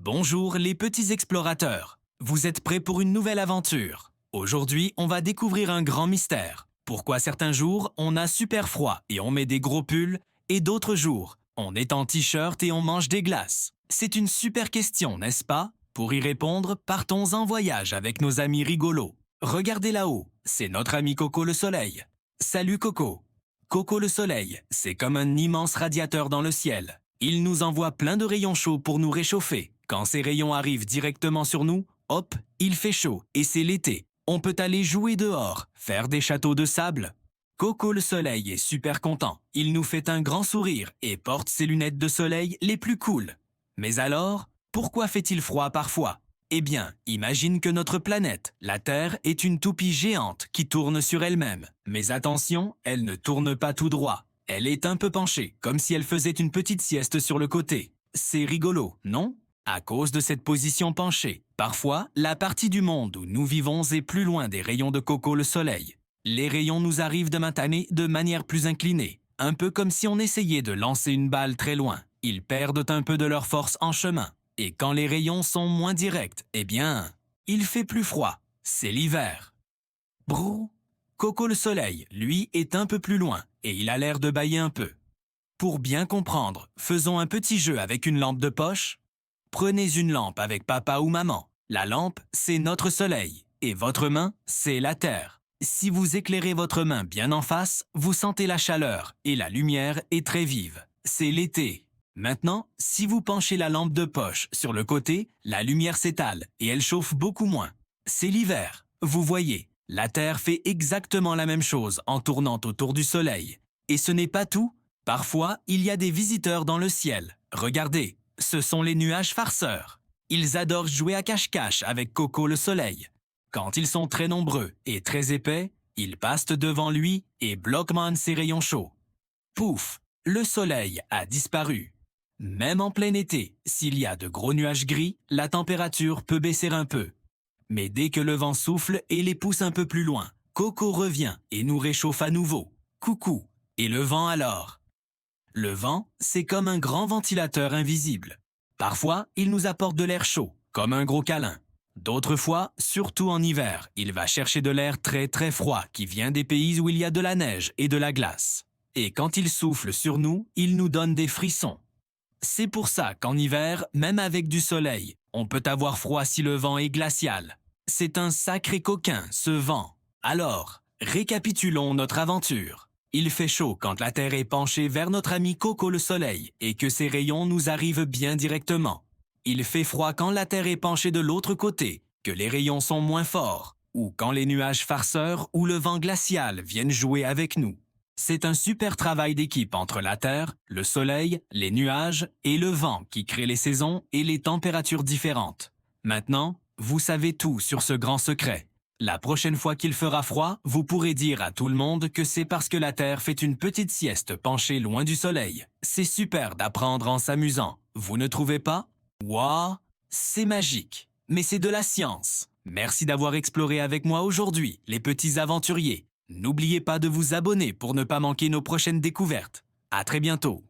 Bonjour les petits explorateurs. Vous êtes prêts pour une nouvelle aventure? Aujourd'hui, on va découvrir un grand mystère. Pourquoi certains jours, on a super froid et on met des gros pulls, et d'autres jours, on est en t-shirt et on mange des glaces? C'est une super question, n'est-ce pas? Pour y répondre, partons en voyage avec nos amis rigolos. Regardez là-haut, c'est notre ami Coco le Soleil. Salut Coco. Coco le Soleil, c'est comme un immense radiateur dans le ciel. Il nous envoie plein de rayons chauds pour nous réchauffer. Quand ces rayons arrivent directement sur nous, hop, il fait chaud et c'est l'été. On peut aller jouer dehors, faire des châteaux de sable. Coco le Soleil est super content. Il nous fait un grand sourire et porte ses lunettes de soleil les plus cool. Mais alors, pourquoi fait-il froid parfois? Eh bien, imagine que notre planète, la Terre, est une toupie géante qui tourne sur elle-même. Mais attention, elle ne tourne pas tout droit. Elle est un peu penchée, comme si elle faisait une petite sieste sur le côté. C'est rigolo, non? À cause de cette position penchée, parfois, la partie du monde où nous vivons est plus loin des rayons de Coco le Soleil. Les rayons nous arrivent de manière plus inclinée, un peu comme si on essayait de lancer une balle très loin. Ils perdent un peu de leur force en chemin. Et quand les rayons sont moins directs, eh bien, il fait plus froid. C'est l'hiver. Brrr. Coco le Soleil, lui, est un peu plus loin et il a l'air de bâiller un peu. Pour bien comprendre, faisons un petit jeu avec une lampe de poche. Prenez une lampe avec papa ou maman. La lampe, c'est notre soleil et votre main, c'est la terre. Si vous éclairez votre main bien en face, vous sentez la chaleur et la lumière est très vive. C'est l'été. Maintenant, si vous penchez la lampe de poche sur le côté, la lumière s'étale et elle chauffe beaucoup moins. C'est l'hiver. Vous voyez, la Terre fait exactement la même chose en tournant autour du Soleil. Et ce n'est pas tout. Parfois, il y a des visiteurs dans le ciel. Regardez, ce sont les nuages farceurs. Ils adorent jouer à cache-cache avec Coco le Soleil. Quand ils sont très nombreux et très épais, ils passent devant lui et bloquent ses rayons chauds. Pouf, le Soleil a disparu. Même en plein été, s'il y a de gros nuages gris, la température peut baisser un peu. Mais dès que le vent souffle et les pousse un peu plus loin, Coco revient et nous réchauffe à nouveau. Coucou. Et le vent alors? Le vent, c'est comme un grand ventilateur invisible. Parfois, il nous apporte de l'air chaud, comme un gros câlin. D'autres fois, surtout en hiver, il va chercher de l'air très très froid qui vient des pays où il y a de la neige et de la glace. Et quand il souffle sur nous, il nous donne des frissons. C'est pour ça qu'en hiver, même avec du soleil, on peut avoir froid si le vent est glacial. C'est un sacré coquin, ce vent. Alors, récapitulons notre aventure. Il fait chaud quand la Terre est penchée vers notre ami Coco le Soleil et que ses rayons nous arrivent bien directement. Il fait froid quand la Terre est penchée de l'autre côté, que les rayons sont moins forts, ou quand les nuages farceurs ou le vent glacial viennent jouer avec nous. C'est un super travail d'équipe entre la Terre, le Soleil, les nuages et le vent qui crée les saisons et les températures différentes. Maintenant, vous savez tout sur ce grand secret. La prochaine fois qu'il fera froid, vous pourrez dire à tout le monde que c'est parce que la Terre fait une petite sieste penchée loin du Soleil. C'est super d'apprendre en s'amusant, vous ne trouvez pas? Waouh, c'est magique, mais c'est de la science. Merci d'avoir exploré avec moi aujourd'hui, les petits aventuriers. N'oubliez pas de vous abonner pour ne pas manquer nos prochaines découvertes. À très bientôt.